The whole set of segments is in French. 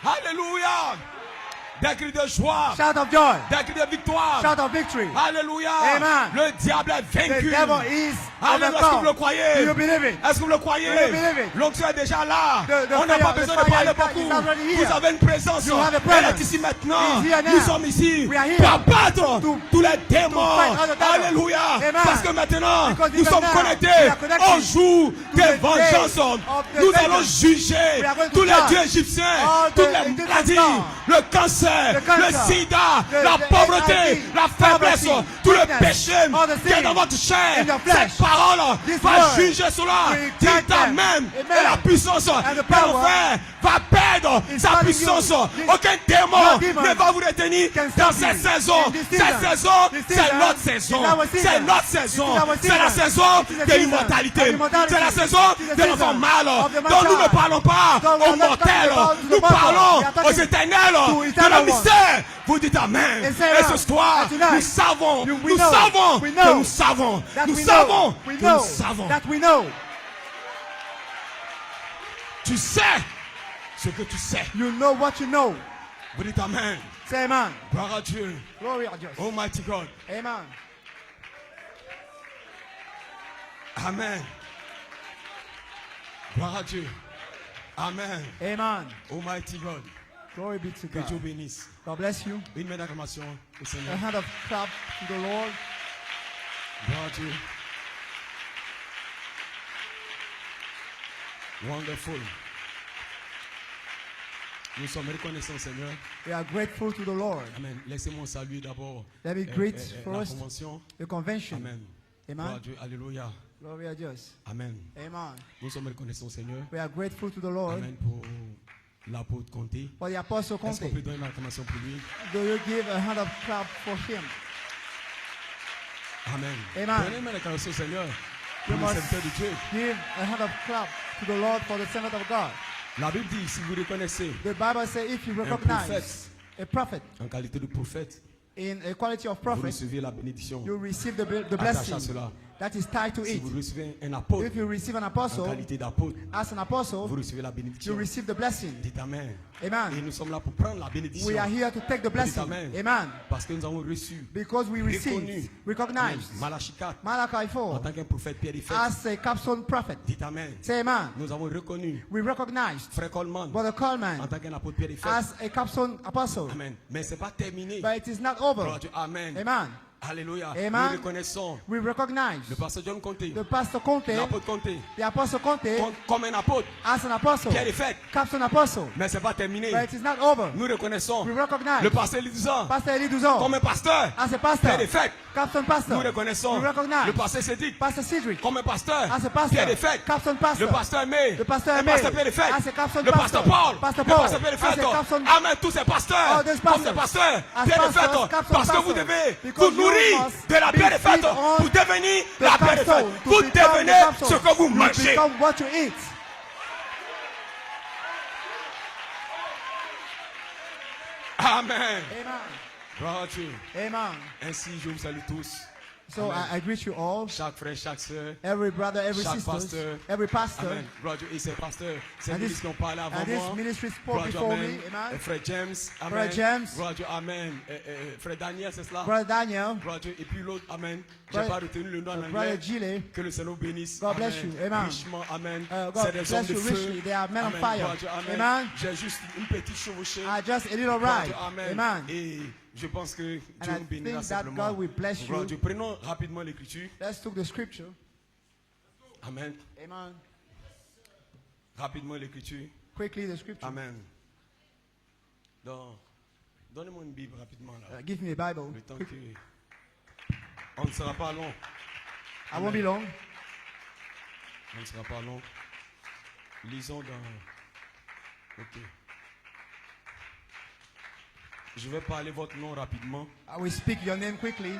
Alléluia. Des cris de joie. Shout of joy. Des cris de victoire. Shout of victory. Alléluia. Amen. Le diable est The vaincu. devil is Alléluia. Est-ce que vous le overcome. croyez? Do you believe it? Est-ce que vous le croyez? Do you believe it? L'onction est déjà là. The On n'a fire- pas the besoin de fire parler is beaucoup. already here. Vous avez une présence. You have a Elle presence. est ici maintenant. Is here now. Nous sommes ici We are here pour abattre to- tous les démons. fight all the devils. Alléluia. Amen. Parce que maintenant, Because nous even sommes now, connectés we are connected au jour to des the vengeances. day of the Nous vengeance. allons juger We are going to tous les judge dieux égyptiens, all toutes the les Egyptian maladies, gods. le cancer, The cancer, le sida, the- la the pauvreté, HIV, la faiblesse, poverty, tout le weakness, péché all the qui est sin dans votre chair. in your flesh. Cette parole This va word juger cela. will Dit judge them. Amen. Amen. Et la puissance And the de power l'enfer va perdre is sa telling puissance. you, this- Aucun démon no demon ne va vous retenir can dans stop cette you. saison. In this Cette season. saison, This c'est season notre saison. is our season. C'est notre This saison. is our C'est la season. saison This is the de season l'immortalité. of immortality. C'est la saison This is the de l'enfant season mal. of the Donc nous ne man-child. parlons pas So we aux are not mortels. talking about to the Nous mortal. parlons We are talking aux éternels to de eternal la ones. mystère. Vous dites Amen. And say Et ce amen. soir, And tonight, nous savons, we nous know, savons we que know nous savons, that nous we savons know, we que know, nous savons. that we know. Tu sais ce que tu sais. You know what you know. Vous dites Amen. Say amen. Gloire à Dieu. Glory to Jesus. Almighty God. Amen. Amen. Gloire à Dieu. Amen. Amen. Almighty God. Glory be to Que Dieu God. bénisse. God bless you. Une main d'acclamation au A Seigneur. hand of clap to the Lord. Gloire à Dieu. Wonderful. Nous sommes reconnaissants, Seigneur. We are grateful to the Lord. Amen. Laissez-moi saluer d'abord Let me greet la first convention. the convention. Amen. Gloire à Amen. Dieu. Alléluia. Glory to Jesus. Amen. Amen. Nous sommes reconnaissants, Seigneur. We are grateful to the Lord Amen pour l'apôtre Comté. for the Apostle Est-ce qu'on peut Conte. donner une acclamation pour lui? Do you give a hand of clap for him? Amen. Amen. Donnez une acclamation au Seigneur You pour le must serviteur de Dieu. give a hand of clap to the Lord for the servant of God. La Bible dit, si vous reconnaissez The Bible says if you prophète. recognize a prophet en qualité de prophète, in a quality of vous prophet, recevez la bénédiction. you receive the Attaché à blessing cela. that is tied to Si it. vous recevez un apôtre If you receive an en apostle, qualité d'apôtre, as an vous apostle, recevez la you bénédiction. receive the blessing. Dites Amen. Et Amen. nous sommes là pour prendre la bénédiction. We are here to take the blessing. Amen. Amen. Parce que nous avons reçu, Because we reconnu, receive, recognized Malachi 4, Malachi en 4 tant qu'un prophète Pierre et Fête. as a capstone prophet. Dites Amen. Say amen. Nous avons reconnu We recognized Frère Coleman Brother en Coleman tant qu'un apôtre Pierre et Fête. as a capstone apostle. Amen. Mais ce n'est pas terminé. But it is not Gloire over. à Dieu. Amen. Amen. Alléluia. Amen. Nous reconnaissons We recognize le pasteur John Comté, the Pastor Conte, l'apôtre Comté, the Apostle Conte, comme un apôtre as an apostle, Pierre et Fête. capstone apostle. Mais ce n'est pas terminé. But it is not over. Nous reconnaissons We recognize le pasteur Elisant Pastor Elie Douzon comme un pasteur as a pastor, Pierre et Fête. capstone Nous pastor. reconnaissons We recognize le pasteur Cédric Pastor Cedric comme un pasteur as a pastor, Pierre et Fête. capstone pastor. Le pasteur Aimé, The pastor le Aimé pasteur Pierre et Fête. as a capstone Le pasteur pastor. Paul, Pastor le Paul pasteur Pierre et as a Fête. capstone. Amen, tous ces pasteurs All these comme des pastors pasteurs as Pierre et pastors, Fête. capstone Parce que vous pastors. devez Because vous you nourrir must de la be Pierre et Fête feed on pour devenir the la Pierre et Fête. capstone, to Vous become the devenez capstone. ce que vous You mangez. become what you eat. Amen. Amen. Gloire à Dieu. Amen. Ainsi, je vous salue tous. So Amen. I greet you all, Chaque frère, chaque sœur. every brother, every Chaque sister, pasteur. every pastor. Amen. Gloire à Dieu. Et ces pasteurs, ces And this- ministres qui ont parlé avant and this moi. ministry spoke Gloire à Dieu. before Amen. me. Amen. Frère James. Amen. Frère James. Gloire à Dieu. Amen. Frère Daniel, c'est cela. Brother Daniel, Gloire à Dieu. Et puis l'autre. Amen. J'ai Brother- pas retenu le nom en Brother anglais. Gile. Que le Seigneur bénisse. God bless Amen. you. Amen. Richement. Amen. God C'est des hommes bless de you feu. richly. They are men of Amen. fire. Gloire à Dieu. Amen. Amen. J'ai juste une petite chevauchée. Just a little Gloire à ride. Dieu. Amen. Amen. Et je pense que Dieu And I nous bénira think that simplement. God will bless you. Gloire à Dieu. Prenons rapidement l'écriture. Let's take the scripture. Amen. Amen. Rapidement l'écriture. Quickly the scripture. Amen. Donc, donnez-moi une Bible rapidement là. Give me a Bible. Le temps que on ne sera pas long. I won't be long. On ne sera pas long. Lisons dans. Ok. Je vais parler votre nom rapidement. I will speak your name quickly.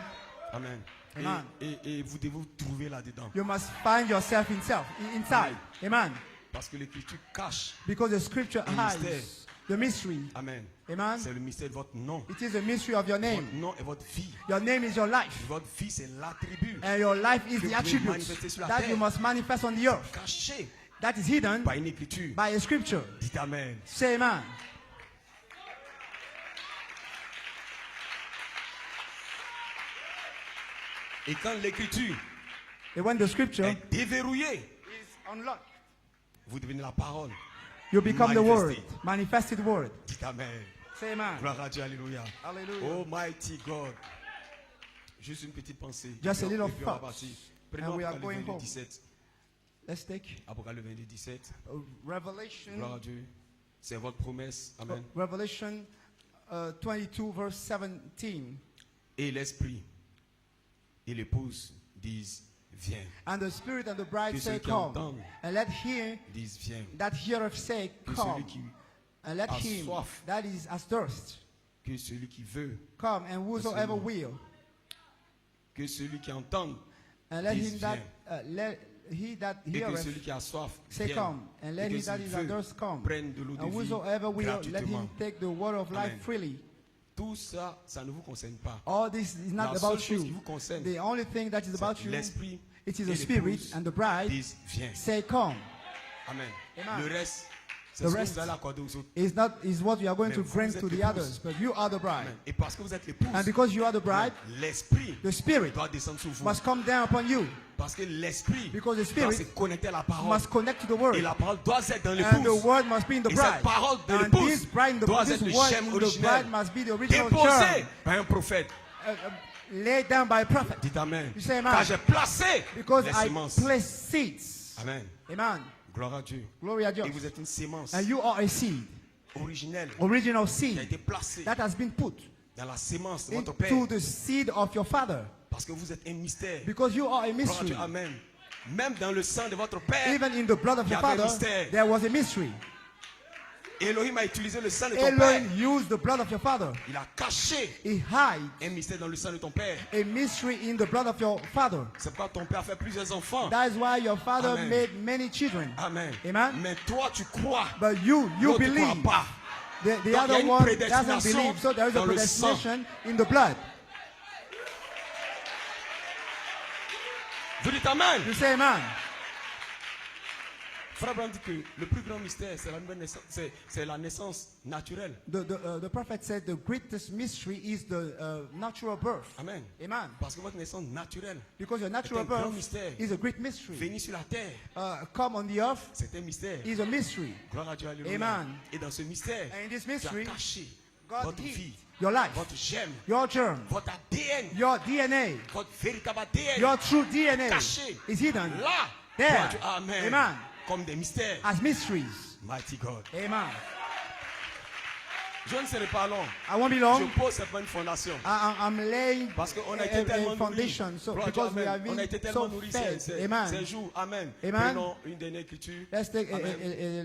Amen. Amen. Et vous devez vous trouver là-dedans. You must find yourself inside. Amen. Parce que l'écriture cache. Because the scripture Le mystère. hides the mystery. Amen. Amen. C'est le mystère de votre nom. It is the mystery of your name. Votre nom est votre vie. Your name is your life. Votre vie, c'est l'attribut And your life is que the vous pouvez attribute manifester sur la that terre. you must manifest on the earth. caché That is hidden par une écriture. by a scripture. Dites Amen. Say amen. Et quand l'écriture And when the scripture est déverrouillée, is unlocked, vous devenez la parole. you become the word, Manifested. manifested word. Dites Amen. Say amen. Gloire à Dieu, alléluia. Hallelujah. Almighty God. Juste une petite pensée. Just a Et puis little on va thought. partir. And Prenons we are Apocalypse going 22, home. 17. Let's take Apocalypse 22, 17. Revelation, Gloire à Dieu. C'est votre promesse. Amen. Revelation 22 verse 17. Et l'esprit et l'épouse disent viens. And the Spirit and the bride Que say, ceux qui come. entendent And let him disent viens. that heareth say, Que come. celui qui, And let a him soif. that is as thirst que celui qui veut, come. And whosoever Seulement. will. que celui qui entend And let disent him that viens. let he that Et que heareth celui qui a soif say, vienne. come. And let Et que he that s'il is as veut, thirst come. prenne de l'eau de And vie whosoever will, let him gratuitement. take the water of life Amen. freely. Tout ça, ça ne vous concerne pas. All this is not La seule about chose qui you. vous concerne, The only thing that is c'est about you, l'esprit it is et the Spirit l'épouse and the bride disent viens. say, come. Amen. Amen. Le reste, c'est The ce que rest vous allez accorder aux autres. Is what you are going Mais to vous bring êtes to the l'épouse. others, but you are the bride. Amen. Et parce que vous êtes l'épouse, And because you are the bride, l'esprit the Spirit doit descendre sur vous. must come down upon you, Parce que l'esprit because the doit Spirit se connecter à la parole. must connect to the Et word, la parole doit être dans and the l'épouse. word must be in the Et bride. cette parole de And l'épouse this bride, doit this être le word schème in the originel bride must be the original déposé germ, par un prophète. laid down by a prophet. Dites Amen. You say amen. Car j'ai placé Because les I semences. place seeds. Amen. Amen. Gloire à Dieu. Glory à Et Dieu. vous êtes une sémence And you are a seed, originelle original qui a seed été placée that has been put dans la sémence de votre Père. into the seed of your father, Parce que vous êtes un mystère. because you are a Gloire à mystery. Dieu. Amen. Même dans le sang de votre Père, Even in the blood of il y your avait un father, mystère. there was a mystery. Elohim a utilisé le sang de ton Père. Elohim used the blood of your father. Il a caché He hid un mystère dans le sang de ton Père. a mystery in the blood of your father. C'est pourquoi ton Père a fait plusieurs enfants. That is why your father Amen. made many children. Amen. Amen. Mais toi, tu crois. But you L'autre ne believe. croit pas. The Donc, il y a other une one doesn't prédestination believe. So there is a dans le sang. predestination in the blood. Vous dites Amen. You say amen. Frère Abraham dit que le plus grand mystère, c'est la nouvelle naissance, c'est la naissance naturelle. The prophet said the greatest mystery is the natural birth. Amen. Amen. Parce que votre naissance naturelle, Because your c'est natural un grand birth mystère. is a great mystery. Venir sur la terre, Come on the earth c'est un mystère. is a mystery. Gloire à Dieu, alléluia. Amen. Et dans ce mystère, And in this tu as mystery, caché God votre hid vie, your life, votre germe, your germ, votre ADN, your DNA, votre véritable ADN, your true DNA caché is hidden là. there. Gloire à Dieu. Amen. Amen. Comme des mystères. As mysteries. Mighty God. Amen. Je ne serai pas long. I won't be Je long. pose simplement une fondation. I'm laying Parce qu'on a été tellement a nourris. foundation. So, Gloire à Dieu, because we amen. have On a been été tellement so nourris fed. ces Amen. jours. Amen. Amen. Prenons une dernière écriture. Let's take Amen.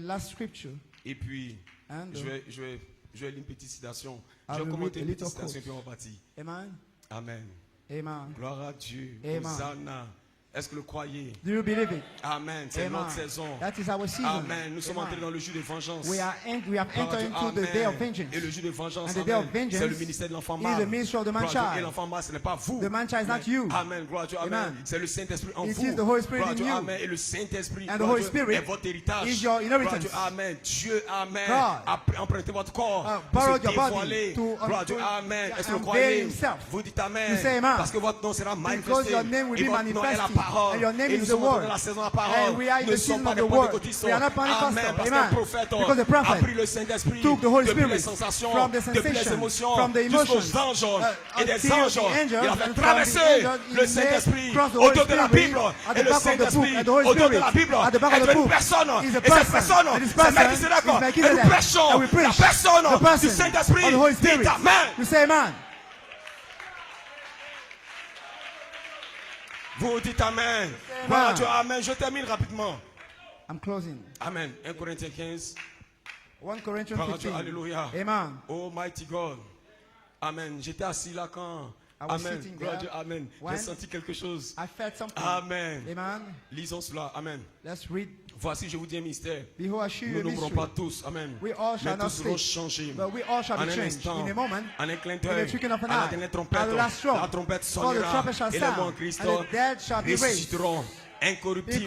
a last scripture. Et puis, And, je vais lire une petite citation. I Je vais will commenter read a une petite little citation quote. et puis on va partir. Amen. Amen. Amen. Gloire à Dieu. Amen. Hosanna. Est-ce que vous le croyez? Do you believe it? Amen. C'est Amen. notre saison. That is our season. Amen. Nous sommes Amen. entrés dans le jour de vengeance. We have Gloire à entered Dieu. into the Amen. day of vengeance. Et le jour de vengeance, And the day of amen, vengeance c'est le ministère de l'enfant is mâle. the ministry of the man Gloire à Dieu. Et child. l'enfant mâle, ce n'est pas vous. The man child is not Mais- you. Amen. Gloire à Dieu. Amen. Amen. C'est le Saint-Esprit en It vous. is the Holy Spirit Gloire à in Dieu. you. Amen. Et le Saint-Esprit, And the gloire à Holy Dieu, Spirit est votre héritage. is your Gloire à inheritance. Dieu. Amen. Dieu, amen, God a emprunté votre corps pour borrowed se your body dévoiler. to Gloire à Dieu. Amen. Est-ce que vous unveil croyez? himself. Vous dites amen. You say amen. Parce que votre nom sera Because manifesté. your name will Et be votre nom est la manifested. parole. And your name Et is nous the sommes entrés word. dans la saison de la parole. And we are in Nous ne the sommes season pas of des the word. pentecôtistes. We are not Pentecostal. Amen. Parce Amen. qu'un prophète Because the a prophet pris le Saint-Esprit took the Holy depuis Spirit les sensations, from the depuis les sensation, émotions, from the jusqu'aux emotions, anges et des until anges. the angels, Il a fait and from traverser the angels, le he Saint-Esprit crossed the Holy autour de la Spirit Bible. at Et the le back of the book, Saint-Esprit and the Holy autour de Spirit la Bible at the back of est the une book personne. is a Et cette person. personne, And this c'est person Melchizedek. is Et Melchizedek. nous prêchons And we preach la personne the person du Saint-Esprit. of the Holy Dites Spirit. amen. You say amen. Vous dites amen. Amen. Gloire à Dieu. Amen. Je termine rapidement. I'm closing. Amen. 1 Corinthiens 15. 1 Corinthians Gloire à Dieu. 15. Alléluia. Amen. Oh mighty God. Amen. J'étais assis là quand. I was Amen. sitting Gloire à there Dieu. Amen. when J'ai senti quelque chose. I felt something. Amen. Amen. Lisons cela. Amen. Let's read. Voici, je vous dis un mystère. Behold, I show you Nous a n'ouvrons mystery. pas tous. Amen. We all Mais shall not tous seront sleep, changés. but we all shall En be un changed instant, in a moment. en un clin In the d'œil, twinkling of an à la eye, dernière at trompette, the last trump. la trompette For the sonnera trumpet shall et les morts en sound, Christ and the dead shall be raised. ressusciteront. incorruptible.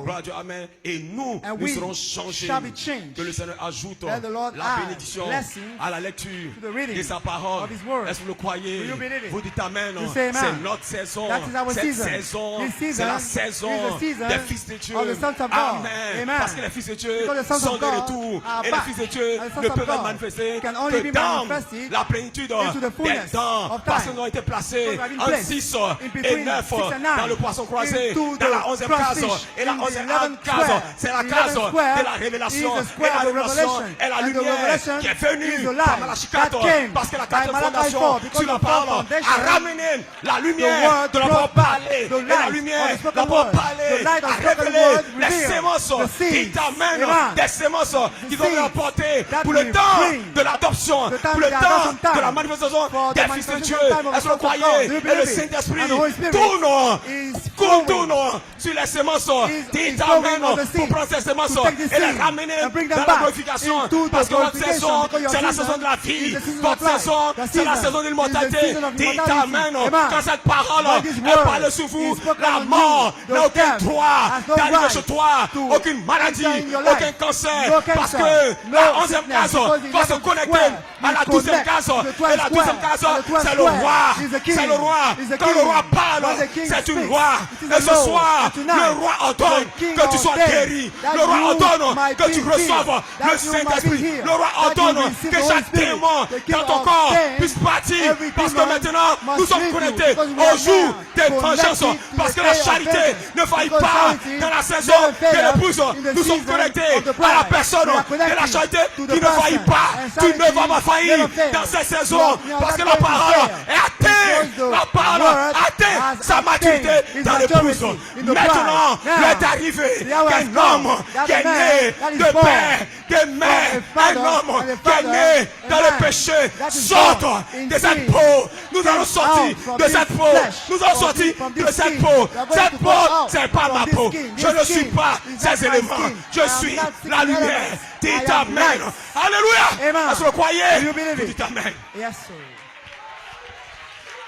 Gloire à Dieu, amen. Et nous, And nous we serons changés. shall be changed. Que le Seigneur ajoute And the Lord la adds bénédiction blessings à la lecture to the reading de sa parole. of His word. Est-ce que vous le croyez? Do you believe it? Vous dites amen. You say amen. C'est notre saison. That is our Cette season. saison, This season c'est la saison is the season des fils de Dieu. of the sons of God. Amen. Amen. Parce que les fils de Dieu Because the sons sont of de God retour. are Et les back. fils de Dieu And the sons ne of peuvent God être manifestés can only que be dans manifested la plénitude into the des fullness temps. of Parce time. qu'ils ont été placés Because we have been en placed 6 in et between 9 6 and 9 dans le poisson croisé, into dans la the 11e case. crossfish, Et la in the 11e 11th case, square. c'est la The case 11th square de la révélation. is the square Et la of the révélation revelation. est la And the lumière revelation qui est venue is the light par Malachie 4. that came Parce que la by 4e Malachi fondation 4, because sur la the fourth parole foundation, a ramené la the lumière word de la parole brought back parlée. the Et la light lumière, of the la spoken parole word. parlée The light of a spoken révélé word les revealed sémences the qui seeds. t'amènent, Amen. des sémences qui vont seeds apporter that pour le will temps bring de l'adoption, the time pour le of the temps adoption time, de la manifestation for the des fils de manifestation Dieu. time of the Est-ce que vous sons of God. croyez? Do you Et le believe it? Saint-Esprit And the Holy Spirit tourne, is tourne sur les sémences qui t'amènent flowing on the pour seeds prendre ces sémences to take the et les seeds ramener and bring dans them la back glorification. into the Parce que votre glorification, saison, because your c'est la season saison de la is vie. the season Votre of life. saison, The c'est la season saison de is l'immortalité. the season of Qui immortality. t'amène Amen. quand cette parole When this est word parlée sur vous, is spoken la on you, mort the n'a aucun death droit has no d'arriver right chez toi, to aucune maladie, enter in your life. aucun cancer, No parce cancer, que no la 11e sickness, case because the va se 11th connecter square à la will 12e connect case. to the 12th Et la 12e square. case, And the 12th c'est le square roi. is the king. C'est le roi. Is the Quand le king. roi parle, When the king c'est une speaks, loi. it is Et a ce law. soir, And tonight, le roi ordonne the king que tu sois ordained guéri. that Le roi you ordonne might que be tu reçoives healed, le that you might be Saint-Esprit. healed, Le roi that you ordonne receive que the Holy chaque Spirit. démon The king dans ton corps ordained puisse partir. every Parce que demon maintenant, nous must sommes leave you, connectés because we au are jour now des connected vengeances. to Parce the que la day of charité vengeance. ne faille Because pas charity dans la saison never fails de l'épouse. in the Nous sommes season connectés of the à la bride. personne We are de la connected charité to the qui ne faille person. pas. And Tu ne charity vas pas faillir never fails. dans cette saison. You are Parce que not la going to parole fail. est atteinte. Because the La parole word atteint has sa maturité attained dans its l'épouse. maturity in the Maintenant, bride. Now, il est arrivé the hour has qu'un come homme that qui est the man né that is de born père, de mère, from a un father homme and a qui est father, né a dans le man péché, that is sorte born in de cette sin. peau. Nous Come allons sortir out from de this cette peau. flesh, Nous allons from sortir from de this cette skin. peau. We are going Cette to peau, come out c'est pas from ma this peau. skin. Je ne This suis skin pas is ces not my éléments. skin. Je I am suis not la skin lumière. elements. I Dites am Amen. light. Alléluia. Amen. Est-ce que vous croyez? Do you believe it? Dites Amen. Yes, sir.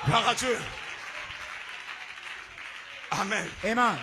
Gloire à Dieu. Amen. Amen.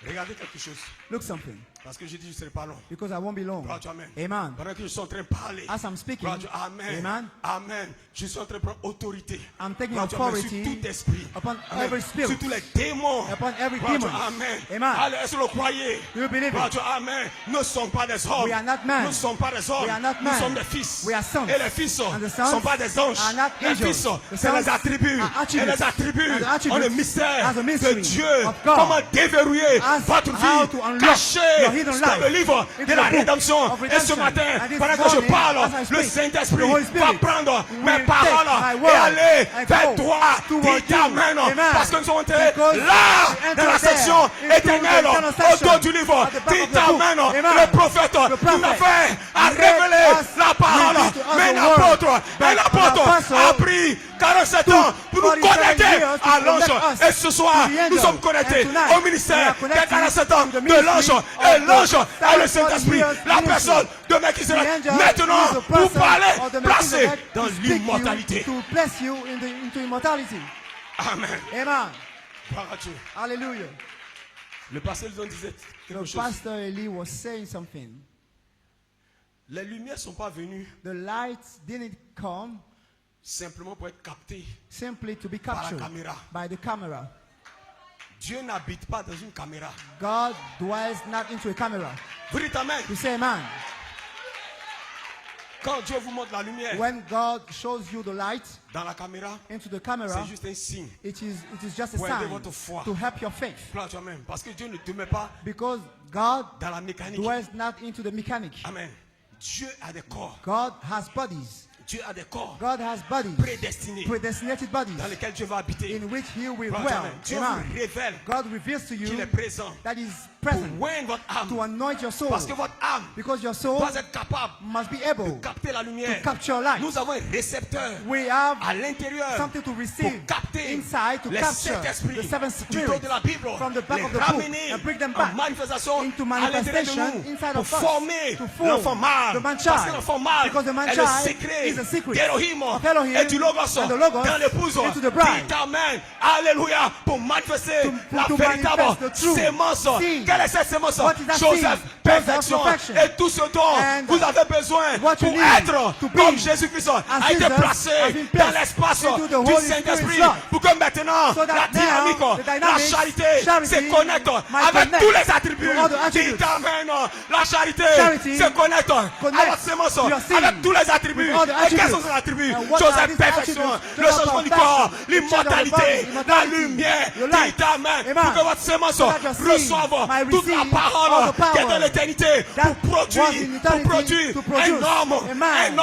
Regardez quelque chose. Look something. Parce que j'ai dit, je ne serai pas long. Because I won't be long. Gloire à Dieu, Amen. Amen. Pendant que je suis en train de parler. As I'm speaking, Gloire à Dieu, Amen. Amen. Amen. Je suis en train de prendre autorité. I'm taking Gloire à Dieu, Amen. authority Sur tout esprit. upon Amen. every spirit. Sur tous les démons. Upon every Gloire à Dieu, demon. Amen. Amen. Allez, est-ce que vous le croyez? Do you believe Gloire à it? Dieu, Amen. Nous ne sommes pas des hommes. We are not men. Nous ne sommes pas des hommes. We are not Nous men. sommes des fils. We are sons. Et les fils And the ne sons sont pas des anges. are not Les angels. fils, The c'est sons les attributs. are Et attributes. les attributs And the attributes ont le mystère as a de mystery Dieu. of God. Comment déverrouiller As votre how vie to unlock cachée your hidden dans life le livre into de la the book rédemption. of Et ce redemption. matin, And this pendant que je morning, parle, as I le speak, Saint-Esprit the Holy va Spirit prendre will mes take paroles my et word aller and vers go toi. toward Dites you. Amen. Amen. Parce que nous sommes entrés Because là, we dans la enter section there, into éternelle, the eternal au section, dos du livre. at the back of Dites the book. Amen. Amen. Le prophète The nous prophet a fait à made révéler us la parole. reveal to us Mais the l'apôtre, word. un But apôtre an apostle a pris 47 ans pour nous 47 connecter years to à l'ange. connect us Et ce soir, to the angel. nous sommes connectés And tonight, au ministère we are des connected 47 ans to the de ministry l'ange. of Et l'ange the est le 47 Saint-Esprit, years la ministry. personne de Melchizedek. The angel Maintenant, is the pour person parler, of the placé Melchizedek dans to speak you, l'immortalité. to bless you into immortality. Amen. Amen. Gloire à Dieu. Hallelujah. Le pasteur Lison disait quelque The chose. pastor Eli was saying something. Les lumières ne sont pas venues The lights didn't come simplement pour être captées. simply to be Par la captured caméra. by the camera. Dieu n'habite pas dans une caméra. God dwells not into a camera. Vous dites Amen. You say amen. Quand Dieu vous montre la lumière When God shows you the light dans la caméra, into the camera, c'est juste un signe. it is just a Pour aider sign votre foi. to help your faith. Gloire à Dieu, Amen. Parce que Dieu ne te met pas Because God dans la mécanique. dwells not into the mechanic. Amen. Dieu a des corps. God has bodies. Dieu a des corps God has bodies. prédestinés Predestinated bodies dans lesquels Dieu va habiter. in which He will Gloire à Dieu, dwell. Amen. Dieu Amen. vous révèle God reveals to qu'il est you présent that is pour present oindre votre to âme. anoint your soul. Parce que votre âme Because your soul doit être capable must be de able capter la to lumière. capture light. Nous avons un récepteur We have à l'intérieur something to receive pour capter inside to les capture Saint-Esprits the seven du dos spirits de la Bible, from the back les of the book ramener and bring them en back manifestation into à l'intérieur de manifestation nous inside pour of us former to form l'enfant mâle. the man Parce que child. l'enfant mâle Because the man est le child secret is the secret d'Elohim of Elohim et du Logos and the Logos dans l'épouse. into the bride. Dites Amen. Alléluia. Pour manifester la to véritable manifest the true sémence. seed. Quelle est cette sémence? What is that Joseph, seed? perfection. Perfection. Et tout ce dont And vous avez besoin what pour you need être to be comme Jésus-Christ a été Jesus placé has been dans placed l'espace into the du Holy Saint-Esprit. Spirit's love. Pour que maintenant So that la dynamique, now the la dynamics, charité charity se connecte might avec connect tous les attributs. to all the attributes. Dites Amen. La charité Charity se connecte à connects votre sémence to your seed avec tous les attributs. with all the Et quels attributes. sont ces attributs? And what are Joseph, these perfection, attributes? le Joseph, changement du perfection, corps, the change of the l'immortalité, body, la immortality, lumière. your light. Dites Amen. Amen. Pour que votre sémence So that your seed reçoive might toute la receive all parole the power qui est dans l'éternité that pour was produire, in eternity to produce un homme Amen.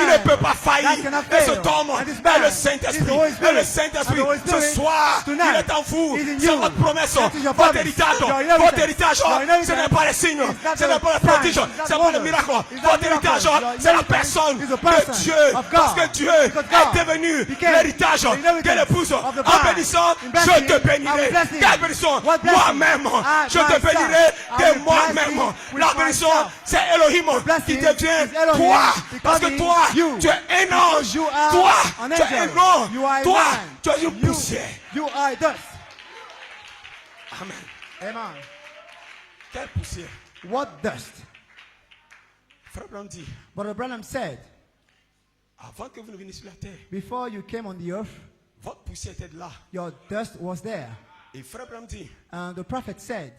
qui ne peut pas That faillir. cannot Et fail. cet homme And this est man le is Saint-Esprit. the Holy Et Spirit. le Saint-Esprit, And the Holy ce Spirit soir, tonight il est en vous. is in C'est you. votre promesse, That is your votre promise. héritage. Your inheritance. Votre héritage, Your inheritance ce n'est pas les signes, is not ce n'est the pas les signs, prodiges, it's not ce n'est pas les wonders. miracles. It's not Votre héritage, miracles. Your c'est la inheritance personne is the que person Dieu, of God. parce que Dieu Because God est devenu became l'héritage the inheritance de l'épouse. of the En bride. bénissant, In je blessing, te I will bénirai. bless him. Quelle bénédiction? What blessing? Moi-même, je te myself, bénirai I de will bless moi-même. him with La bénédiction, myself. c'est Elohim blessing qui devient is Elohim toi. Parce que becoming toi, you. tu es un ange. Because you are Toi, an tu es un angel. homme. You are a Toi, man. tu es une poussière. You are dust. Amen. Amen. Quelle poussière? What dust? Frère Branham dit, Brother Branham said, avant que vous ne veniez sur la terre, before you came on the earth, votre poussière était là. your dust was there. Et Frère Branham dit, And the prophet said,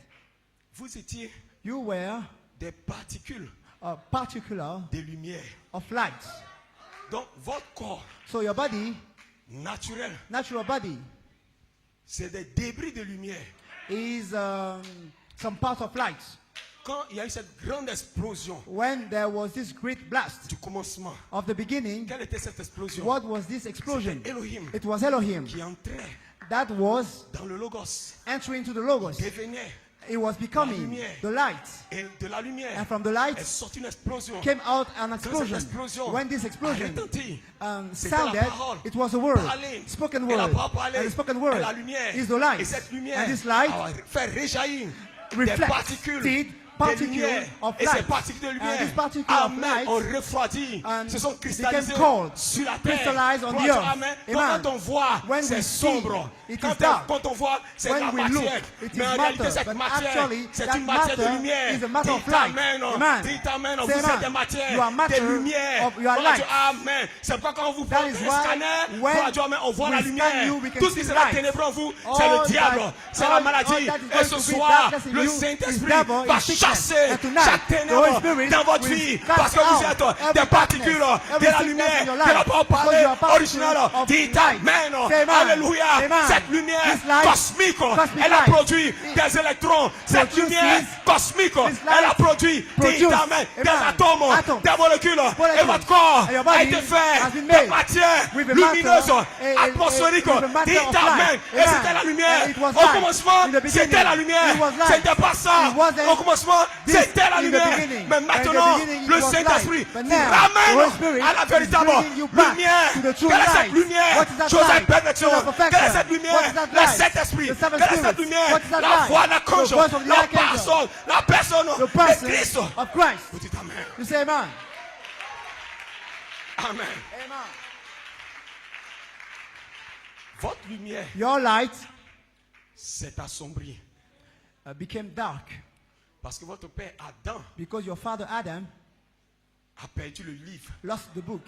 vous étiez you were des particules a particular de lumière. of light. Donc, votre corps So your body, naturel, natural body, c'est des débris de lumière. is some part of light. Quand il y a eu cette grande explosion When there was this great blast du commencement, of the beginning, quelle était cette explosion? what was this explosion? C'était Elohim It was Elohim qui entrait that was dans le Logos, entering into the Logos. devenait, It was becoming lumière. the light. et de la lumière And from the light est sortie une explosion. came out an Quand cette explosion. explosion When this a explosion retenti, c'était sounded, la parole it was a word, parlée. spoken Et la word. parole parlée And the spoken est word la lumière. is the light. Et cette lumière And this light a fait réjaillir des reflects particules the de particle lumière. of Et ces light. particules de And lumière, these particles of amen, light ont refroidi, and se sont became cristallisés cold, sur la terre. crystallized on the Gloire à earth. Dieu, amen. Amen. Quand on voit, When c'est we see, sombre. it Quand, is dark. quand on voit, c'est de When la we look, matière. it Mais is en réalité, matter, cette but matière, actually, c'est that une matière de matter lumière. is a matter of Dites light. amen. Amen. Dites amen. Say Vous êtes amen. des matières, You are matter des lumières. of your Gloire à Dieu, light. amen. C'est pourquoi quand vous That prenez is un why scanner, when gloire à Dieu, amen, on voit we la scan lumière. you, we can Tout ce see qui the sera light. ténébreux en vous, All c'est le that- diable, c'est la all maladie. that is Et going ce to be soir, darkness in le you Saint-Esprit is devil, va is sickness. chasser And tonight, chaque the Holy ténèbre Spirit dans votre will vie. cast Parce que vous out êtes every des particules darkness, de every la sickness lumière, in your de la life. parole Because parlée you are particle originale. of Dites light. amen. Say amen. Alléluia. Amen. Cette lumière This light, cosmique, cosmic elle a light, produit des électrons. Cette produces lumière cosmique, this light, elle a produit, dites produce, amen, des amen, atomes, atoms, des molécules. Et molecules. votre corps And your a body été has fait been de made matière with a lumineuse, matter, atmosphérique. with a matter Dites of amen. light. Et Amen. c'était la lumière. And it was Au light. commencement, In the beginning, c'était la lumière. it was light. C'était pas ça. It wasn't Au commencement, this c'était la in the lumière. beginning. Mais And in the maintenant, beginning, it le was Saint-Esprit light. But vous now, the ramène Holy Spirit à la is véritable bringing you back lumière. to the true Quelle est light. cette lumière? What is that Joseph light? Perfection. To the perfection. Quelle est cette What lumière? is that Le light? Saint-Esprit. The seven Quelle est cette spirits. lumière? What is that La light? voix d'archange. The voice of the La archangel. personne The de person Christ. of Christ. Vous dites amen. You say amen. Amen. Amen. Votre lumière Your light s'est assombrie became dark parce que votre père Adam because your father Adam a perdu le livre. lost the book.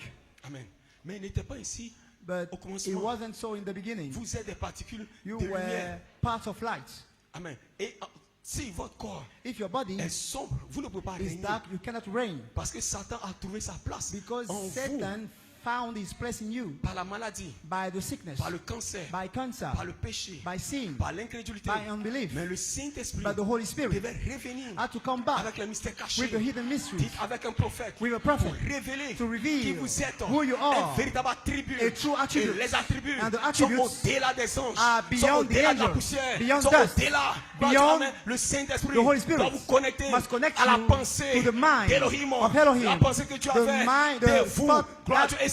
Amen. Mais il n'était pas ici But au it commencement. wasn't so in the beginning. Vous êtes des particules You de were lumière. parts of light. Amen. Et si votre corps If your body est sombre, vous ne pouvez pas is régner. dark, you cannot reign. Parce que Satan a trouvé sa place Because en vous Satan found his place in you par la maladie, by the sickness, par le cancer, by cancer, par le péché, by sin, par l'incrédulité. by unbelief. Mais le Saint-Esprit But the Holy Spirit devait revenir had to come back avec les mystères cachés, with the hidden mysteries, dites avec un prophète, with a prophet, pour révéler to reveal qui vous êtes, who you are, un véritable attribut. a true attribute. Et les attributs And the sont attributes au-delà des anges, are sont beyond the au-delà de la angels, poussière, beyond sont dust, au-delà. beyond Amen. Le Saint-Esprit the Holy Spirit doit vous connecter must connect à la you pensée to the mind d'Elohim, of Elohim, la pensée que tu the avais mind, de the vous. thought Gloire à that Dieu. Et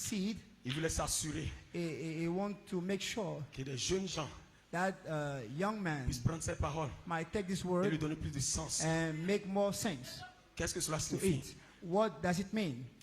seed. Il voulait s'assurer He want to make sure que des jeunes gens that young man puissent prendre ces paroles might take this et lui word donner plus de sens. and make more sense Qu'est-ce que cela to signifie? it. What does it mean?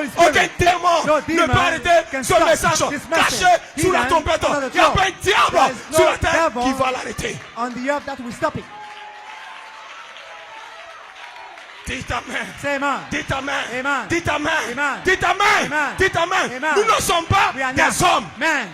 Holy Spirit. Aucun démon No ne demon peut arrêter can ce stop message this message. caché sous la Hidden tempête. under the Il n'y a throne. pas un diable There is sur no la terre devil qui va l'arrêter. on the earth that will stop it. Dites Amen. Say amen. Dites Amen. Amen. Dites Amen. Amen. Dites Amen. Amen. Dites Amen. Amen. Nous ne sommes pas We are des not hommes men.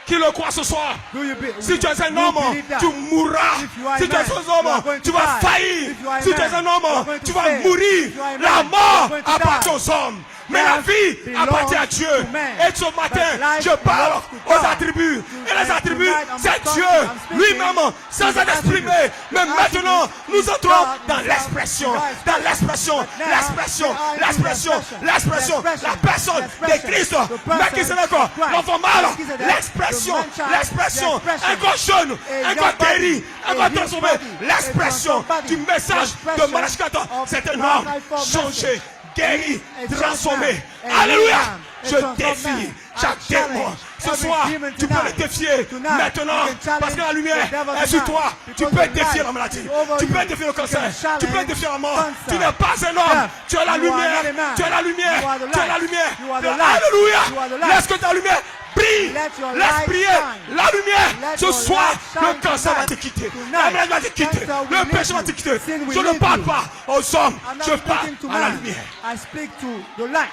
qui le croient ce soir. Do you be, Si tu es un you homme, believe that? tu mourras. If you are a Si tu es man, un you are homme, going tu to vas die. faillir. If you are a Si tu es man, un you are homme, going to tu vas fail. mourir. If you are a La man, you mort are going to appartient die. aux hommes. Mais la Death vie belongs appartient à Dieu. to men. Et ce matin, But life je parle belongs to aux God. attributs. Et les And attributs, tonight I'm c'est talking, Dieu I'm speaking lui-même, sans to the en exprimer. attributes. Mais The maintenant, attributes nous is entrons God dans himself, l'expression. Christ. Dans l'expression. But now, L'expression. we are into L'expression. the L'expression. expression. La personne de L'expression. Christ. The person Melchizedek, of Christ. l'enfant mâle. Melchizedek, L'expression. the man-child, L'expression. the expression. Un corps jeune. A Un corps young body, guéri. Un a corps healed transformé. body, L'expression a transformed du body, message the de expression Malachi 14. of C'est un Malachi homme 4 changé, message. guéri, He is a transformé. changed man, a Alléluia. healed man, a Je transformed défie man. chaque I challenge démon. Ce every soir, demon tu peux le tonight. défier Tonight, maintenant. you can challenge Parce que la lumière the devil est sur tonight. toi. Tu Because peux the défier light la maladie. is over Tu you. peux défier le You can cancer. Tu peux challenge défier la mort. cancer. Tu n'es pas un homme. Death. Tu es la You are lumière. not a man. Tu es la lumière. You are the Tu es la light. lumière. You are the light. Alléluia. You are the light. Laisse que ta lumière brille. Let your Laisse light briller shine. la lumière. Let Ce your soir, light shine le cancer va tonight. te quitter. Tonight, La maladie va te quitter. cancer will Le leave péché va you. te quitter. Sin will Je ne leave parle you. pas aux hommes. I'm not Je parle speaking to à la man. lumière. I speak to the light.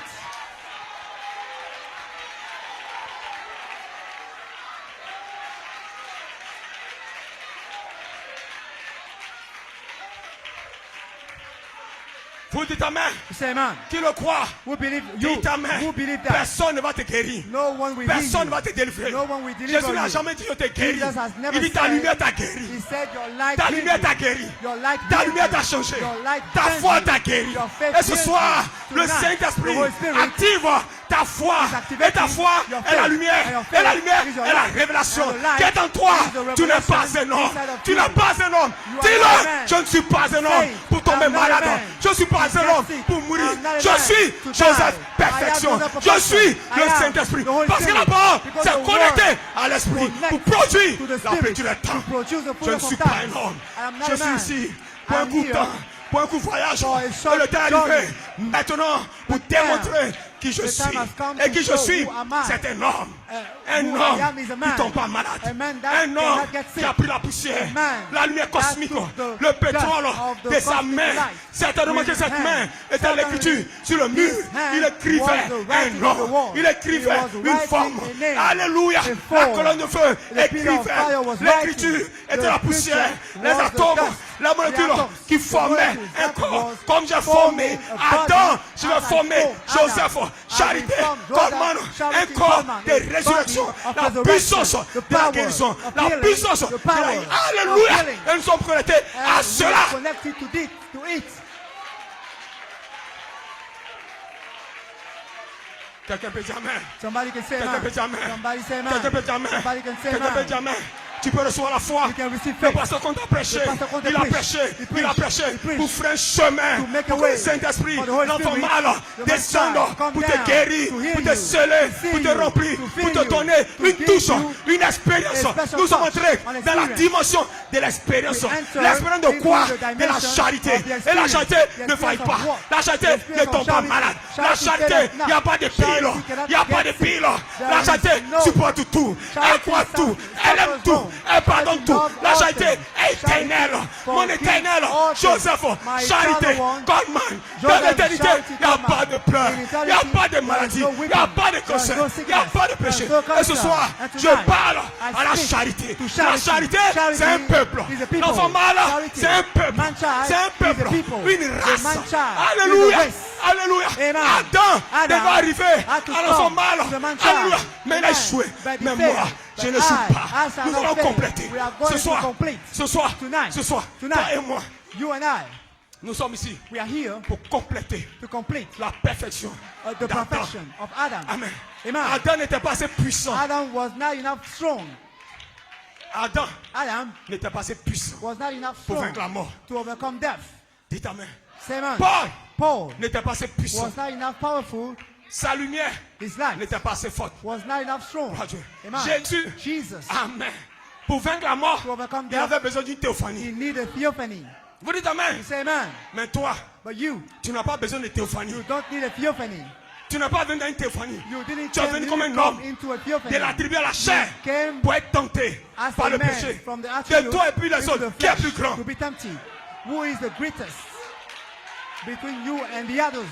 Vous dites Amen. Say amen. Qui le croit? Who believe you? Dites Amen. Who believe that? Personne ne va te guérir. No one will heal Personne ne you. va te délivrer. No one will deliver Jésus n'a you. jamais dit je t'ai guéri. Jesus has never Il dit ta said- lumière t'a guéri. He said your light Ta healed lumière you. t'a guéri. Your light Ta healed lumière you. t'a changé. Your light Ta cleansed foi you. t'a guéri. Your faith Et ce healed soir, you. le Tonight, Saint-Esprit the Holy Spirit active ta foi. is activating Et ta foi your est la faith. lumière. And your Et la faith lumière is your est la light. révélation And the light qui est en toi. is the Tu n'es pas revelation un homme. inside of Tu you. n'es pas un homme. You are Dis-le, not a man. je ne suis pas un homme Say, pour tomber I'm not a malade. man. Je ne suis pas un homme sick. pour mourir. I'm not a Je man suis to Joseph die. Perfection. I am Joseph Je Perfection. suis I le am Saint-Esprit. the Holy Parce que Spirit. la parole Because s'est the connectée word à l'Esprit connects pour produire to the la Spirit, plénitude des to temps. produce the Je ne fullness suis of pas time. un homme. I am not Je a suis man. ici pour un I'm coup de here temps, pour un coup de voyage. for a Et short le temps est journey. arrivé maintenant pour But now, démontrer qui je the suis. time has come Et to qui je show suis, who am I. c'est un homme. Un Who I am homme is a qui man. tombe pas malade. A man that Un homme cannot get qui sick. a pris la poussière. A man La lumière that cosmique, took the le pétrole dust of the de sa cosmic main. light. Certainement With que his cette hand. main était à l'écriture sur le mur. His hand Il écrivait was the writing un on the nom. wall. Il écrivait He was une writing forme. a name. Alléluia. A La form. colonne de feu The pillar of écrivait. fire was L'écriture writing. était The la poussière. scripture Les was the atomes, dust. la molécule The atoms, qui the formaient molecules un that corps. was Comme j'ai forming formé a body Adam, je vais as I former formed Joseph, Adam. Charité, I formed Coleman, Joseph, un Charity, corps Coleman, de a body résurrection, of la resurrection, puissance the de la power guérison, of la healing, puissance the de power la... of Alléluia. healing. Et nous sommes connectés à And we cela. are connected to it. Quelqu'un peut dire Amen. Somebody can say Quelqu'un amen. peut dire Amen. Somebody say amen. Quelqu'un peut dire Amen. Somebody can say Quelqu'un peut amen. dire Amen. Tu peux recevoir la foi. You can receive Le faith. pasteur qu'on t'a prêché, Le pasteur qu'on t'a il a prêché, prêché, il il a preach, prêché il preach. pour faire un chemin, To make a pour que way le Saint-Esprit, for the Holy l'enfant Spirit, mal, the descende man child, come pour te down, guérir, to heal pour te you, sceller, to pour seal te you, remplir, to pour fill te you, donner to une give touche, you une expérience. a special Nous sommes touch, entrés an dans la experience. dimension de l'expérience. We enter L'expérience de into quoi? the De la dimension charité. of the Et la experience. charité The ne faille experience pas. of what? La charité The ne experience tombe of pas charity. malade. La Charity charité, cannot il n'y a pas de pile. Charity cannot Il n'y a pas de get pile. sick. La There charité is no- supporte tout. Elle Charity croit tout. Elle aime suffers tout. all. Elle pardonne Charity tout. loves La all charité things. est éternelle. Charity Mon forgives éternel, all things. Joseph, My charité, eternal one, Goldman. Dans Joseph, l'éternité, charity, il n'y a Goldman. pas de pleurs. In Il n'y a eternity, pas de there is maladie. no Il n'y a weeping. pas de There is cancer. no Il n'y a sickness. pas de There is péché. no Et ce cancer. soir, And je tonight, parle I à la speak charité. to La charity. charité, Charity c'est un peuple. is a people. L'enfant mâle, Charity. c'est un peuple. Man-child C'est un is a peuple. people. Une The race. man-child Alléluia. is a race. Alléluia. Amen. Adam Adam devait arriver had to à l'enfant come mâle. to the man-child. Alléluia. Mais il a Amen. échoué. But he Mais failed. moi, je But ne suis I, pas. as I Nous have allons failed, compléter. we are going Ce to soir, complete. ce soir, Tonight. ce soir, Tonight. toi et moi, You and I, nous sommes ici we are here pour compléter to complete la perfection the d'Adam. perfection of Adam. Amen. Amen. Adam n'était pas assez puissant. Adam was not enough strong. Adam Adam n'était pas assez puissant was not enough pour strong vaincre la mort. to overcome death. Dites Amen. Say amen. Paul Paul n'était pas assez puissant. was not enough powerful. Sa lumière His light n'était pas assez forte. was not enough strong. Gloire à Dieu. Amen. Jésus, Jesus, Amen. Pour vaincre la mort, to overcome il death, avait besoin d'une théophanie. he needed theophany. Vous dites Amen. You say amen. Mais toi, But you tu n'as pas besoin de théophanie. don't need a theophany. Tu n'es pas venu dans une théophanie. You didn't Tu es come, venu you comme un didn't homme come into a theophany. de la tribu à la chair You came pour être tenté as par a le man péché. from the De attribute toi et puis les into autres, the qui est flesh plus grand? to be tempted. Who is the greatest between you and the others?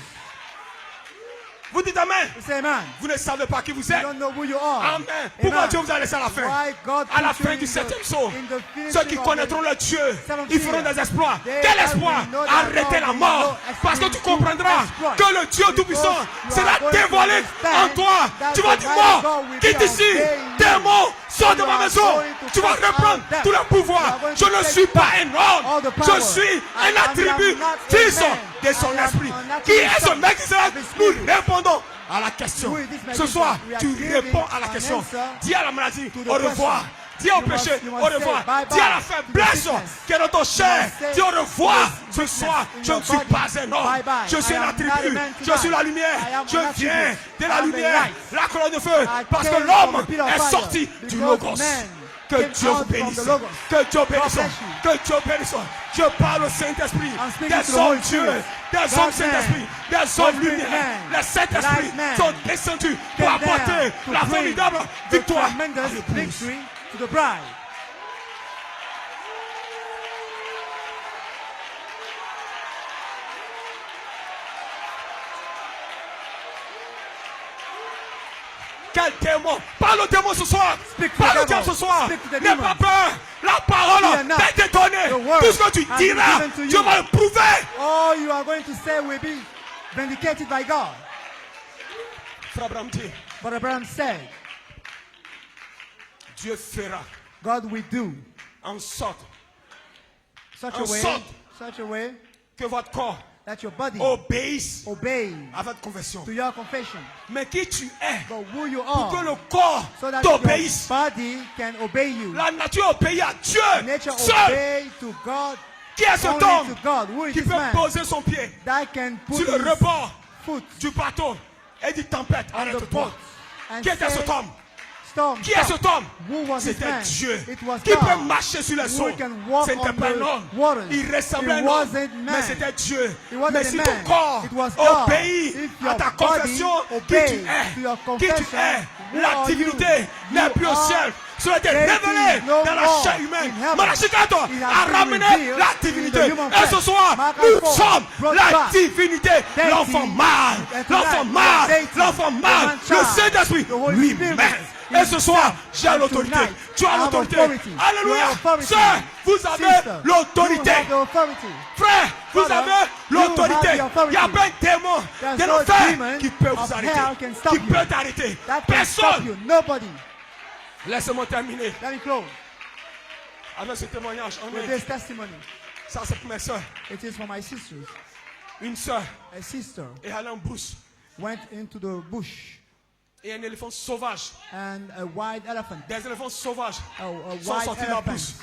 Vous dites Amen. You say amen. Vous ne savez pas qui vous You êtes. don't know who you are. Amen. Pourquoi Amen. Dieu vous a laissé à la fin? Why God À la put you fin in du the- 7e saut. in the finishing Ceux qui of connaîtront the le Dieu, seventh ils feront year. des exploits. They Quel that exploit? will know that Arrêtez God la will mort. know Parce que tu exploit. comprendras Exploit. que le Dieu Tout-Puissant Because you sera are going to dévoilé understand en toi. that Tu vas the dire mighty mort. God will Quitte be ici. obeying you. Démon, sors de You ma are maison. going to Tu vas cast reprendre out death. tout le You pouvoir. are going Je to ne take suis pas back un all homme. the Je power. suis I un am attribut not a fils man. de son I am esprit. an Qui est ce attribute mec d'Israël? of his Nous spirit. répondons à la question. Who is this man Ce soir, Jesus? We are tu giving réponds à la an question. answer Dis à la maladie, to the au revoir. question. Dis au You must- péché, you au must say revoir. bye Dis à la bye to the faiblesse sickness. qui est dans ton chair. must say Dis au revoir. to the Ce soir, sickness in je ne your suis body. pas un homme. Bye bye. Je suis I un am not a attribut. man Je tonight. suis la lumière. I am Je an viens attribute. de I la am a lumière. light. La colonne de feu. I Parce que came l'homme from a pillar of est fire. sorti du Because logos. man Que came Dieu vous out from bénisse. the logos. Que Dieu bénisse. bless you. Que Dieu bénisse. Je parle au Saint-Esprit. I'm speaking to Des the Holy hommes Dieu. Spirit. Des hommes God Saint-Esprit. man. Des hommes Holy Spirit lumière. man. Les Saint-Esprit Light man. sont descendus pour Came apporter down to la bring formidable the victoire. à tremendous l'épouse. victory to the bride. Quel démon? Parle au démon ce soir. Speak to the Parle au devil. diable ce soir. Speak to the N'aie demon. pas peur. La parole Fear not. t'a été donnée. The word Tout ce que tu has diras, been given to Dieu you. va le prouver. All you are going to say will be vindicated by God. Frère Abraham dit, But Abraham said, Dieu fera God will do en sorte such En a way, sorte such a way que votre corps that your body obéisse obeys à votre confession. to your confession. Mais qui tu es But who you pour que are, le corps so that your t'obéisse. body can obey you. La nature obéit à Dieu Nature seul. obey to God, Qui est cet only homme to God. Who is qui this peut man poser son pied that can put sur le his rebord foot du bateau et dit tempête, on the arrête-toi. boat and Qui était say, cet homme? storm, Qui est stop. cet homme? Who was this C'était man? Dieu. It was Qui peut God. marcher sur les Who eaux? can walk C'était on pas un the homme. waters. Il ressemblait à It un homme. wasn't man. Mais c'était Dieu. It wasn't Mais a si man. ton corps It was God. obéit If à your ta body confession, qui tu obeys to your es, qui tu confession, es, who la are divinité you? n'est You plus au are ciel. Cela a été deity, révélé no dans la more chair humaine. in heaven. Malachikato It has a been ramené revealed la in divinité. the human Et ce flesh. soir, Malachi nous 4 sommes brought la back divinité, deity, l'enfant mâle, and tonight l'enfant we mâle, are deity, l'enfant the mâle, man le child, Saint-Esprit the Holy lui-même. Spirit Et ce soir, j'ai And l'autorité. tonight, Tu as I have l'autorité. authority. You Alléluia. have authority. Sœur, vous avez Sister, l'autorité. you have the authority. Frère, vous Father, avez l'autorité. you have the authority. Il n'y a pas un démon There's de no l'enfer demon qui peut of vous arrêter. hell can stop Qui you. peut t'arrêter. That can stop Personne. you. Nobody. Laissez-moi terminer Let me close avec ce témoignage. with this testimony. Ça, c'est pour mes soeurs. It is for my sisters. Une soeur A sister est allée en brousse went into the bush et un éléphant sauvage. and a wild elephant, Des éléphants sauvages a sont wild sortis de la elephant brousse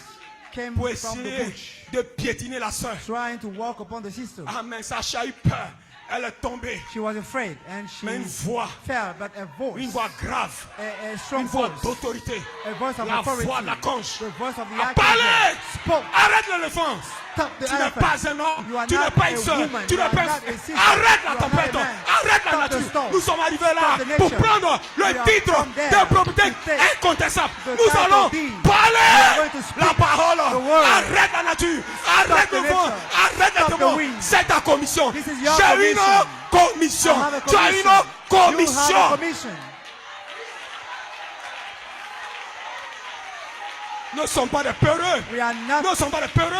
came pour from the essayer bush de piétiner la soeur. trying to walk upon the sister. Amen. Sacha a eu peur. Elle est tombée. She was afraid and she Mais une voix, fell, but a voice, une voix grave, a strong une voix voice, d'autorité. a voice of La authority, voix de la conche the voice of the a archangel parlé. spoke. Arrête l'éléphant. Stop the Tu n'es elephant. pas un homme, You are tu n'es not pas a une soeur, woman. tu You n'es are pas not a un... sister. Arrête la You are not a tempête, man. arrête la Stop the nature. storm. Nous sommes arrivés là Stop the pour nature. prendre We le are titre from there de propriété to take incontestable. the Nous title allons deed. We are parler going to speak la parole. the word. Arrête la nature, arrête the le vent, nature. arrête Stop les the démons. wind. C'est ta commission. This is your J'ai une commission. commission. I have a Tu as une commission. You have a commission. commission. Nous ne sommes pas des peureux. We are Nous not ne sommes pas des peureux.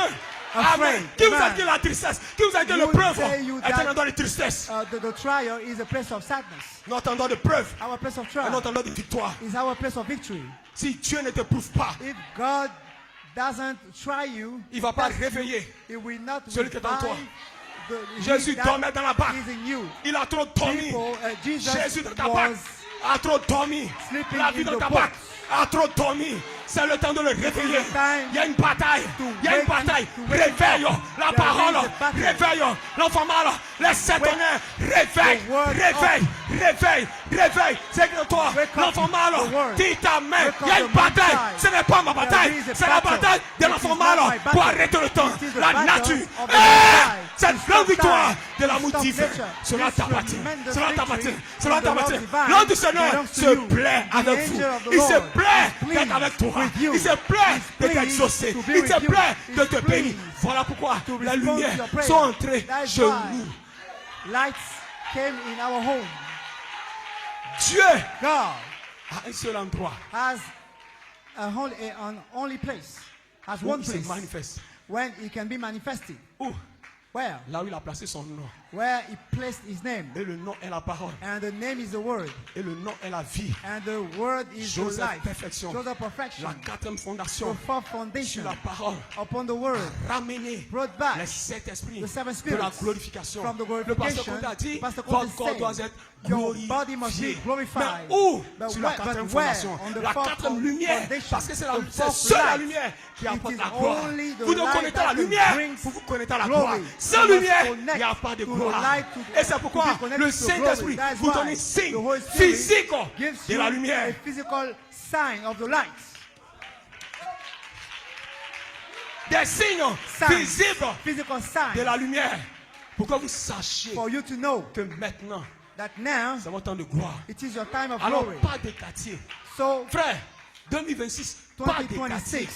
afraid. Amen. Qui vous a Amen. dit la tristesse? Qui vous a dit You l'épreuve say you est un that- endroit de tristesse. the trial is a place of sadness. Notre endroit de preuve Our place of est trial notre endroit de victoire. is our place of victory. Si Dieu ne te prouve pas, If God doesn't try you, il ne va pas test you, réveiller. He will not Celui qui est en toi. revive the- Jésus he that dormait dans la barque. is in you. Il a trop dormi. People, Jesus Jésus dans ta barque was a trop dormi. sleeping La vie in dans the ta boat. barque a trop dormi. C'est le temps de le réveiller. the time Il y a une bataille. to Il y a une wake bataille. it- to wake Réveille up. la There parole. is a battle. Réveille l'enfant mal. Les sept Wake tonnerres. Réveille. the word Réveille. Réveille. Réveille. C'est que toi, Wake up l'enfant mal. the word. Dis ta main. Wake Il y a up une the bataille. man Ce n'est pas ma There bataille. is a C'est la battle. bataille de It l'enfant is not mal my battle. pour arrêter le temps. It is the La battle nature. of the man child. cette This grande stop victoire time, de l'amour this divin, stop nature, cela this t'appartient. tremendous Cela victory t'appartient. from Cela the Lord t'appartient. divine L'homme du Seigneur belongs to se you. plaît The avec angel vous. of the Il se Lord plaît is d'être pleased avec toi. with you. Il se plaît He's de pleased t'exaucer. to be Il with se you. plaît de He's te bénir. pleased Voilà pourquoi to les respond to lumières your prayer. sont entrées That's chez why nous. lights came in our home. Dieu God a un seul endroit has an only place, has où one il se place manifeste. when he can be manifested. Où? Where? Là où il a placé son nom. Where he placed his name. Et le nom est la parole. And the name is the word. Et le nom est la vie. And the word is the Joseph life. perfection. Joseph perfection. La quatrième The fondation fourth sur foundation la parole. upon the word. Ramener Brought back les sept esprits the seven de la spirits glorification. from the Le pasteur glorification. Comte a dit, Pastor votre Comte corps said, doit être your body must be glorifié. glorified. Mais où? But Sur la where- quatrième but where? fondation. On the La fourth quatrième lumière. foundation. Parce que c'est The c'est fourth seule la light. lumière qui It apporte is la gloire. only the Vous devez light connaître that la lumière brings pour vous connaître la glory. gloire. Sans You must lumière, il connect n'y a pas de to the gloire. light, to the- Et c'est pourquoi to be connected le to glory. Saint-Esprit That's vous why donne un signe the Holy Spirit physique gives de you la a lumière. physical sign of the light. Des signes Signs, visibles physical de sign la lumière. Pour que vous sachiez for you to know que maintenant, that now c'est votre temps de gloire. it is your time of Alors, glory. pas de quartier. So Frère, 2026, pas de quartier. 2026,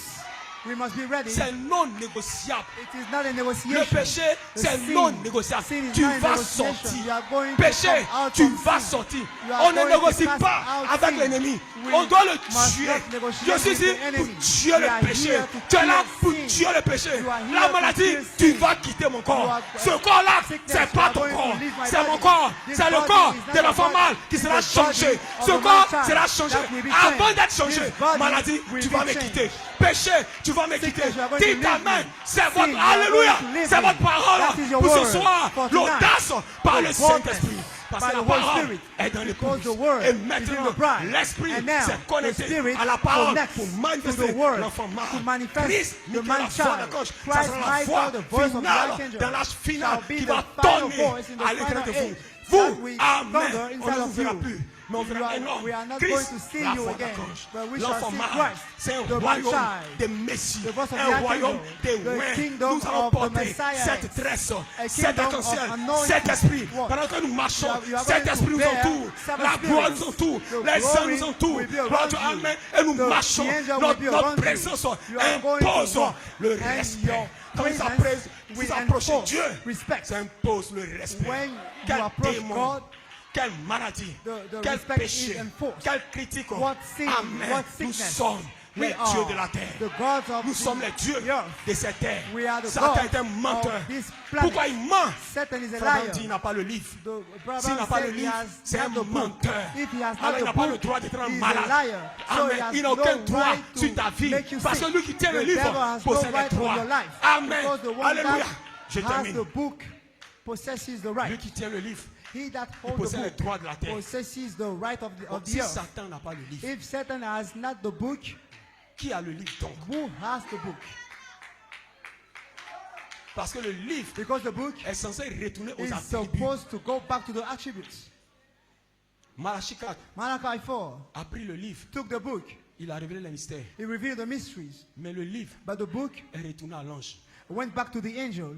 we must be ready. C'est non négociable. It is not a Le negotiation. péché, The c'est sin- non négociable. sin is Tu not a vas negotiation. sortir. You are going to Péché, come out tu from vas sin. sortir. You are On ne going to négocie cast pas out avec sin. l'ennemi. We On doit le must tuer. not negotiate Je suis with ici the pour enemy. tuer We le are péché. here to Tu es là kill pour sin. tuer le péché. You are here La to maladie, kill tu sin. vas quitter mon You corps. are- Ce corps-là, Sickness, c'est you pas are ton going to corps. leave my C'est mon body. corps. This C'est le body corps is not de your l'enfant body. mâle qui It's sera the changé. body of Ce the corps man sera child changé. that will be Avant changed. d'être changé, This body maladie, will tu be vas me changed. quitter. Péché, tu vas me quitter. Sickness, you are going to Dis ta leave main. me. C'est Sin, votre you are alléluia. going to leave C'est me. votre parole That is your pour ce word soir. for tonight. L'audace par The le boldness Saint-Esprit. Parce by que la the Holy parole Spirit. est dans les Because pouces. the word Et is in the maintenant, bride. l'Esprit And now, s'est the connecté Spirit à la parole connects pour to manifester the word, l'enfant mâle. to manifest Christ, the Michel, man la voix child. d'archange, ça Christ, sera la Michael, voix the voice of the finale archangel, dans l'âge final shall be qui the va final donner voice in the à l'intérieur de final vous. age Vous, that we amen, thunder on inside ne vous of verra you. plus. Mais on verra un homme. We are not Christ, going to see la you voix again, d'archange. but we shall L'enfant see mâle, Christ, c'est un the man royaume child, des messies, the voice of un the royaume archangel, des the rois. kingdom Nous allons of the porter Messiah, cette tresse, a cet kingdom arc-en-ciel, of anointing. cet esprit. What? Pendant que nous marchons, You are cet going to esprit nous bear entoure, seven la gloire spirits. nous entoure, The les anges glory nous entourent. will be Gloire around à Dieu, you. amen. Et nous The marchons, angel will notre be around you. présence You are going to impose walk, le and respect. your Quand vous presence vous will approchez enforce Dieu, respect. ça impose le respect. When you Quel approach démon, God, quelle maladie, the quel respect péché, is enforced. quelle critique. What sin, Amen. what Nous sickness. sommes We les are dieux de la terre. the gods of Nous sommes les dieux the earth. de cette terre. We are the Satan gods est un menteur. of this planet. Pourquoi il ment? Satan is a Frère liar. dit, il n'a pas le livre. The brother S'il n'a pas le said he livre, has c'est un not the book. menteur. If he has Alors not il the n'a pas le book, droit d'être un he is malade. a liar. So Amen. he has Il n'a no aucun droit right to sur ta vie. make you Parce que sick. lui qui tient le The devil livre has no possède les right on droits. your life. Amen. Because the one Alléluia. Je that has termine. the book possesses the Lui right. qui tient le livre, He that il holds possède the les book droits de la terre. possesses the right of Donc, the si earth. Satan n'a pas le livre, If Satan has not the book, qui a le livre donc? who has the book? Parce que le livre Because the book est censé retourner aux is attributs. supposed to go back to the attributes. Malachie 4 Malachi 4 a pris le livre, took the book. il a révélé les mystères. He revealed the mysteries. Mais le livre But the book est retourné à l'ange. went back to the angel.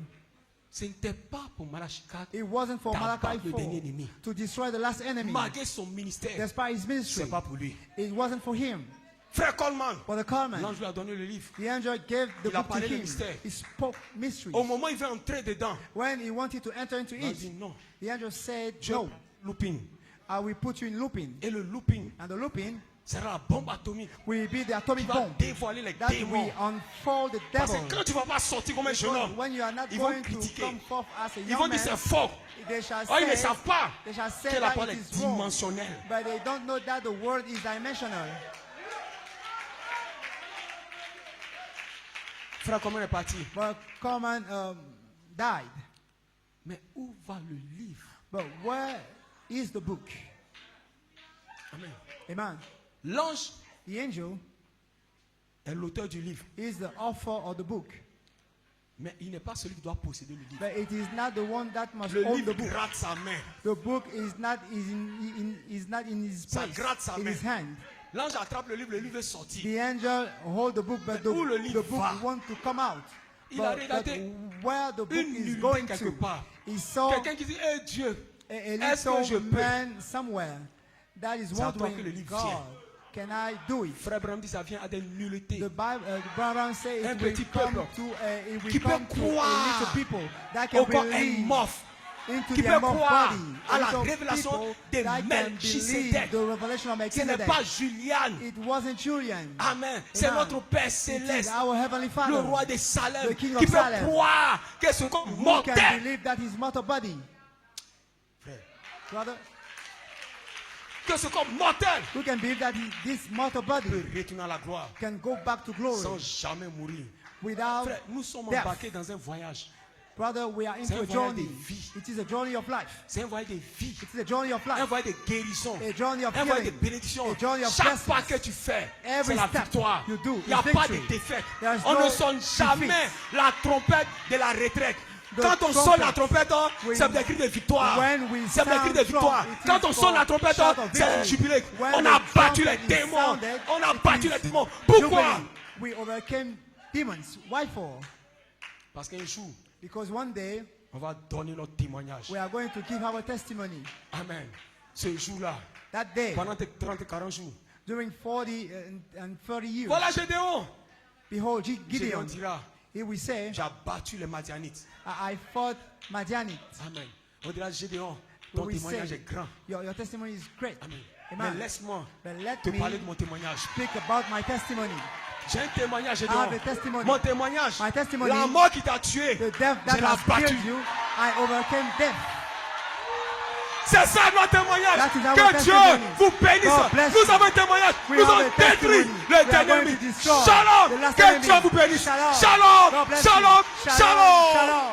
Ce n'était pas pour Malachie 4 It wasn't for d'abattre Malachi le 4 dernier ennemi. to destroy the last enemy. Malgré son ministère, Despite his ministry, c'est pas pour lui. it wasn't for him. Frère Coleman, For the Coleman, l'ange lui a donné le livre. the angel gave the Il a book to parlé de him. mystère. He spoke mysteries. Au moment où il veut entrer dedans, When he wanted to enter into il a dit it, non. the angel said, Dieu, no, looping. I will put you in looping. Et le looping And the looping sera la bombe atomique will be the atomic qui va bomb dévoiler les that démons. will unfold the Parce devil. que quand tu ne vas pas sortir comme un jeune Because homme, when you are not ils vont going to critiquer. come forth as a Ils young vont dire man, c'est fort. they shall Oh, ils ne say, savent pas they shall say que la that parole it est is wrong. dimensionnelle. But they don't know that the word is dimensional. Frère, comment est parti? But Coleman died. Mais où va le livre? But where is the book? Amen. Amen. L'ange The angel est l'auteur du livre. is the author of the book. Mais il n'est pas celui qui doit posséder le livre. But it is not the one that must Le own livre the book. gratte sa main. The book is not in his Ça place, gratte sa in main. his hand. L'ange attrape le livre est sorti. The angel hold the book, but Mais où le the livre book va? want to come out. Il a But regardé where the book une is nullité going quelque to, part. he saw Quelqu'un qui dit, eh Dieu, a est-ce que je little peux? man somewhere that is C'est à toi que le wondering, livre vient. God, can I do it? Frère Branham dit, ça vient à des nullités. The Bible says Un it will petit come peuple to it will qui peut come to a croire little people that Au can corps believe morphe, into qui the peut amorph croire body, à la little révélation people de that can believe Melchisedec. the revelation of Ce n'est Melchizedek. pas Julian. It wasn't Julian. Amen. C'est Amen. notre Père It is céleste, our heavenly le Father roi de Salem, the King of qui peut Salem, croire que son corps who can mortel. believe that his mortal body, Frère, brother, que ce corps mortel who can believe that this mortal body peut retourner à la gloire can go back to glory sans jamais mourir. without Frère, nous sommes death. embarqués dans un voyage. Brother, we are C'est into un a voyage journey. de vie. It is a journey of life. C'est un voyage de vie, It is a journey of un life. voyage de guérison, A journey of un voyage de healing. bénédiction. A journey of Chaque blessings. pas que tu fais, c'est Every la step victoire. you do Il n'y a is pas victory. de défaite. There is On no ne sonne jamais defeat. la trompette de la retraite. The Quand on sonne la trompette, we- c'est des cris de victoire. when we C'est des cris de sound victoire. trump, it Quand is on sonne la for trompette, shout of c'est un victory. jubilé. When On a the battu les trumpet is démons. sounded, On a it battu is les démons. Pourquoi? jubilee. We overcame demons. Why for? Parce qu'un jour, Because one day on va donner notre témoignage. we are going to give our testimony. Amen. Ce jour-là, That day, pendant tes 30 et 40 jours. during 40 and 30 years, Voilà Gédéon. behold, Gédéon Gideon, dira, he will say, j'ai battu les Madianites. I fought Madianite. Amen. On dira, Gédéon, We ton will témoignage say, est grand. your testimony is great. Amen. Amen. Mais laisse-moi But let te me parler de mon témoignage. speak about my testimony. J'ai un témoignage, I Gédéon. have a testimony. Mon témoignage, My testimony, la mort qui t'a tué, The death je that l'ai has battu. killed you, I overcame death. C'est ça notre témoignage. That is our Que Dieu testimony. vous bénisse. God bless Nous you. avons un témoignage. We Nous have avons a détruit testimony. les We are going ennemis. to destroy Shalom. the last Que enemy. Dieu vous bénisse. Shalom. Shalom. God bless you. Shalom. Shalom. Shalom.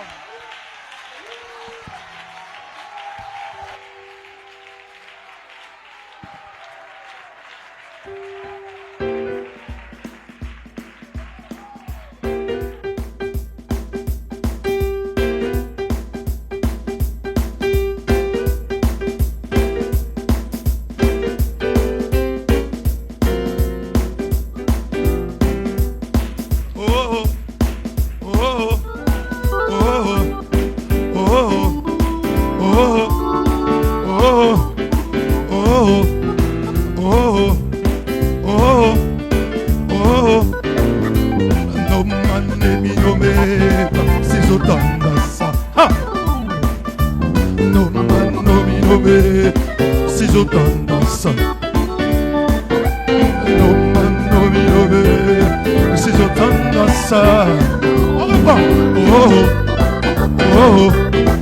No man name no me sizotandasa. No man no me no me sizotandasa. No man no me no me sizotandasa.